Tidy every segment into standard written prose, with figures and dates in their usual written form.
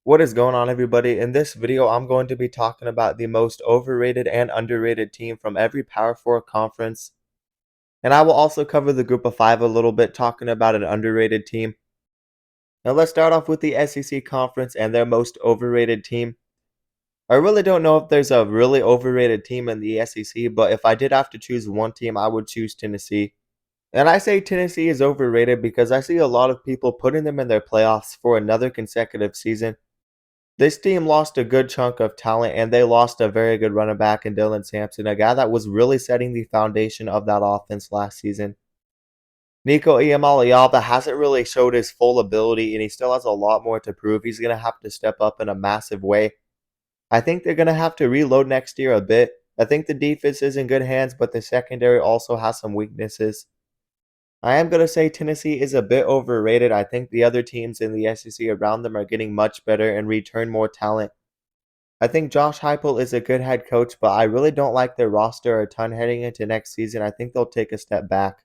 What is going on, everybody? In this video, I'm going to be talking about the most overrated and underrated team from every Power 4 conference. And I will also cover the group of 5 a little bit, talking about an underrated team. Now let's start off with the SEC conference and their most overrated team. I really don't know if there's a really overrated team in the SEC, but if I did have to choose one team, I would choose Tennessee. And I say Tennessee is overrated because I see a lot of people putting them in their playoffs for another consecutive season. This team lost a good chunk of talent, and they lost a very good running back in Dylan Sampson, a guy that was really setting the foundation of that offense last season. Nico Iamaleava hasn't really showed his full ability, and he still has a lot more to prove. He's going to have to step up in a massive way. I think they're going to have to reload next year a bit. I think the defense is in good hands, but the secondary also has some weaknesses. I am going to say Tennessee is a bit overrated. I think the other teams in the SEC around them are getting much better and return more talent. I think Josh Heupel is a good head coach, but I really don't like their roster a ton heading into next season. I think they'll take a step back.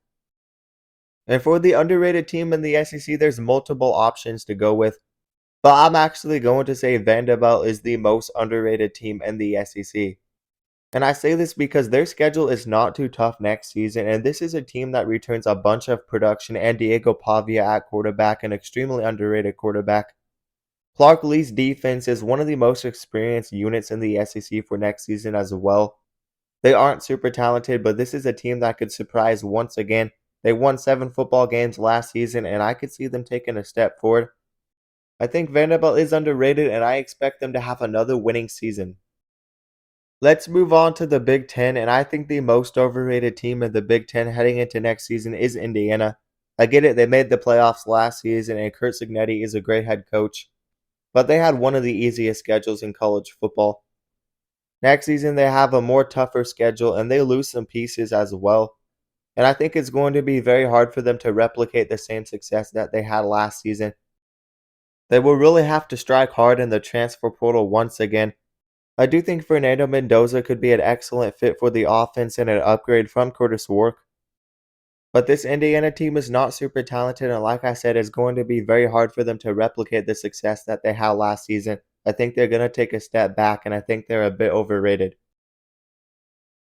And for the underrated team in the SEC, there's multiple options to go with, but I'm actually going to say Vanderbilt is the most underrated team in the SEC. And I say this because their schedule is not too tough next season, and this is a team that returns a bunch of production and Diego Pavia at quarterback, an extremely underrated quarterback. Clark Lee's defense is one of the most experienced units in the SEC for next season as well. They aren't super talented, but this is a team that could surprise once again. They won 7 football games last season, and I could see them taking a step forward. I think Vanderbilt is underrated, and I expect them to have another winning season. Let's move on to the Big Ten, and I think the most overrated team in the Big Ten heading into next season is Indiana. I get it, they made the playoffs last season, and Curt Cignetti is a great head coach, but they had one of the easiest schedules in college football. Next season, they have a more tougher schedule, and they lose some pieces as well. And I think it's going to be very hard for them to replicate the same success that they had last season. They will really have to strike hard in the transfer portal once again. I do think Fernando Mendoza could be an excellent fit for the offense and an upgrade from Curtis Wark. But this Indiana team is not super talented, and like I said, it's going to be very hard for them to replicate the success that they had last season. I think they're going to take a step back, and I think they're a bit overrated.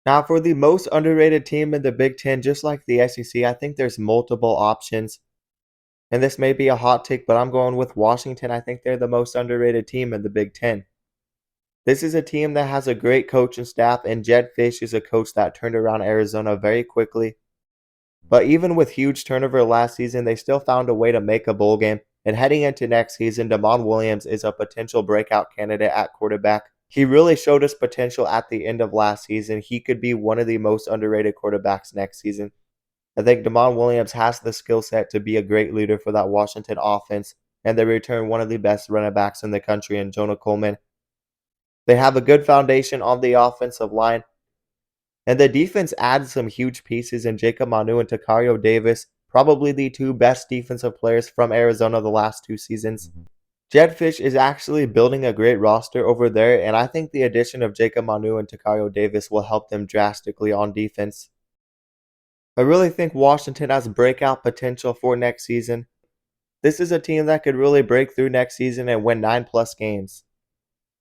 Now, for the most underrated team in the Big Ten, just like the SEC, I think there's multiple options. And this may be a hot take, but I'm going with Washington. I think they're the most underrated team in the Big Ten. This is a team that has a great coaching staff, and Jed Fish is a coach that turned around Arizona very quickly. But even with huge turnover last season, they still found a way to make a bowl game. And heading into next season, Damon Williams is a potential breakout candidate at quarterback. He really showed his potential at the end of last season. He could be one of the most underrated quarterbacks next season. I think Damon Williams has the skill set to be a great leader for that Washington offense, and they return one of the best running backs in the country in Jonah Coleman. They have a good foundation on the offensive line, and the defense adds some huge pieces in Jacob Manu and Takario Davis, probably the 2 best defensive players from Arizona the last 2 seasons. Jed Fish is actually building a great roster over there, and I think the addition of Jacob Manu and Takario Davis will help them drastically on defense. I really think Washington has breakout potential for next season. This is a team that could really break through next season and win 9+ games.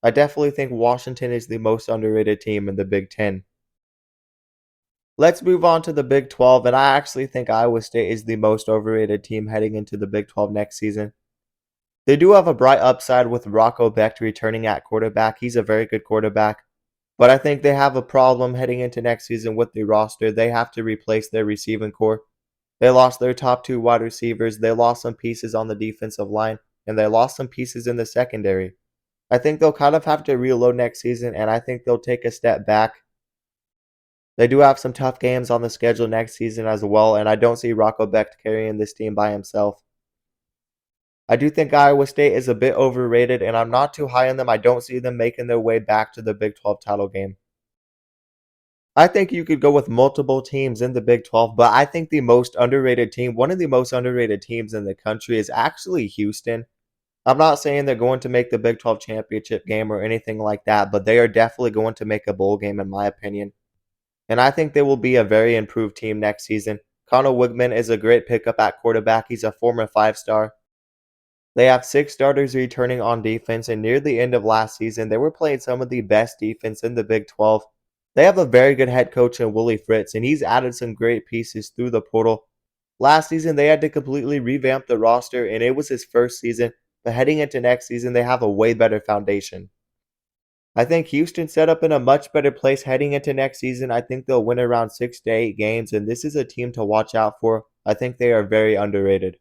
I definitely think Washington is the most underrated team in the Big Ten. Let's move on to the Big 12, and I actually think Iowa State is the most overrated team heading into the Big 12 next season. They do have a bright upside with Rocco Becht returning at quarterback. He's a very good quarterback, but I think they have a problem heading into next season with the roster. They have to replace their receiving core. They lost their top 2 wide receivers, they lost some pieces on the defensive line, and they lost some pieces in the secondary. I think they'll kind of have to reload next season, and I think they'll take a step back. They do have some tough games on the schedule next season as well, and I don't see Rocco Becht carrying this team by himself. I do think Iowa State is a bit overrated, and I'm not too high on them. I don't see them making their way back to the Big 12 title game. I think you could go with multiple teams in the Big 12, but I think the most underrated team, one of the most underrated teams in the country, is actually Houston. I'm not saying they're going to make the Big 12 championship game or anything like that, but they are definitely going to make a bowl game in my opinion. And I think they will be a very improved team next season. Connor Wigman is a great pickup at quarterback. He's a former 5-star. They have 6 starters returning on defense, and near the end of last season, they were playing some of the best defense in the Big 12. They have a very good head coach in Willie Fritz, and he's added some great pieces through the portal. Last season, they had to completely revamp the roster, and it was his first season, but heading into next season, they have a way better foundation. I think Houston's set up in a much better place heading into next season. I think they'll win around 6 to 8 games, and this is a team to watch out for. I think they are very underrated.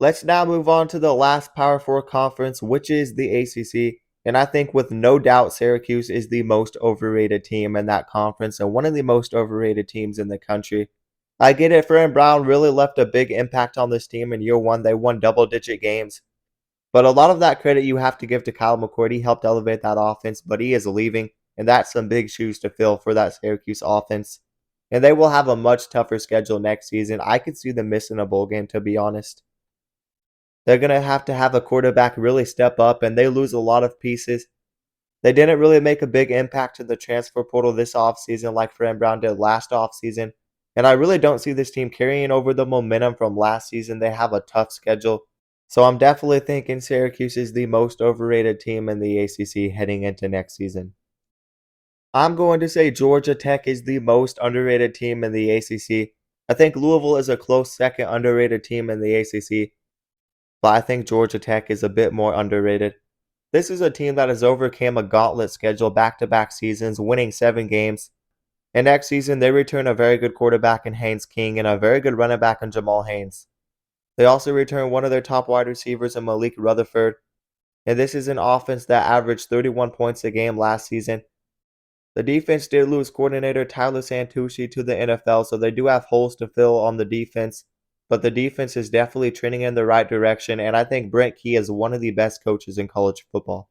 Let's now move on to the last Power 4 conference, which is the ACC. And I think with no doubt, Syracuse is the most overrated team in that conference and one of the most overrated teams in the country. I get it, Fran Brown really left a big impact on this team in year one. They won double-digit games. But a lot of that credit you have to give to Kyle McCord. He helped elevate that offense, but he is leaving, and that's some big shoes to fill for that Syracuse offense. And they will have a much tougher schedule next season. I could see them missing a bowl game, to be honest. They're going to have a quarterback really step up, and they lose a lot of pieces. They didn't really make a big impact to the transfer portal this offseason like Fran Brown did last offseason. And I really don't see this team carrying over the momentum from last season. They have a tough schedule. So I'm definitely thinking Syracuse is the most overrated team in the ACC heading into next season. I'm going to say Georgia Tech is the most underrated team in the ACC. I think Louisville is a close second underrated team in the ACC, but I think Georgia Tech is a bit more underrated. This is a team that has overcame a gauntlet schedule back-to-back seasons, winning 7 games. And next season, they return a very good quarterback in Haynes King and a very good running back in Jamal Haynes. They also return one of their top wide receivers in Malik Rutherford. And this is an offense that averaged 31 points a game last season. The defense did lose coordinator Tyler Santucci to the NFL, so they do have holes to fill on the defense. But the defense is definitely trending in the right direction, and I think Brent Key is one of the best coaches in college football.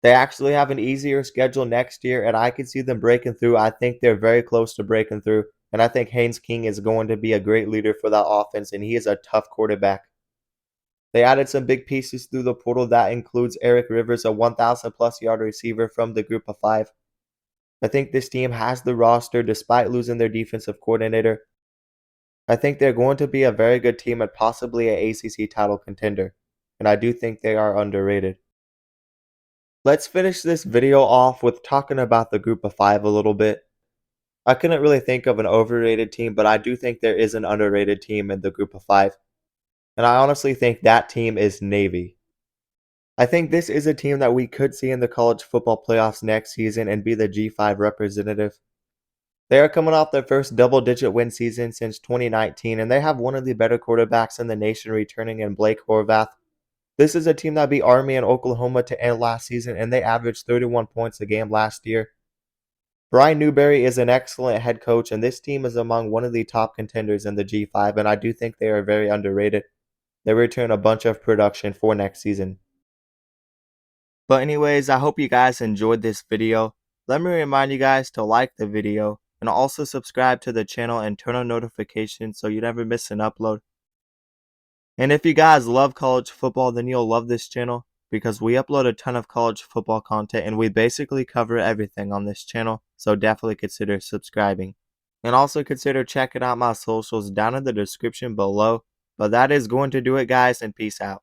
They actually have an easier schedule next year, and I can see them breaking through. I think they're very close to breaking through, and I think Haynes King is going to be a great leader for that offense, and he is a tough quarterback. They added some big pieces through the portal. That includes Eric Rivers, a 1,000-plus yard receiver from the group of 5. I think this team has the roster despite losing their defensive coordinator. I think they're going to be a very good team and possibly an ACC title contender, and I do think they are underrated. Let's finish this video off with talking about the group of 5 a little bit. I couldn't really think of an overrated team, but I do think there is an underrated team in the group of 5, and I honestly think that team is Navy. I think this is a team that we could see in the college football playoffs next season and be the G5 representative. They are coming off their first double-digit win season since 2019, and they have one of the better quarterbacks in the nation returning in Blake Horvath. This is a team that beat Army and Oklahoma to end last season, and they averaged 31 points a game last year. Brian Newberry is an excellent head coach, and this team is among one of the top contenders in the G5, and I do think they are very underrated. They return a bunch of production for next season. But anyways, I hope you guys enjoyed this video. Let me remind you guys to like the video and also subscribe to the channel and turn on notifications so you never miss an upload. And if you guys love college football, then you'll love this channel because we upload a ton of college football content and we basically cover everything on this channel, so definitely consider subscribing. And also consider checking out my socials down in the description below. But that is going to do it, guys, and peace out.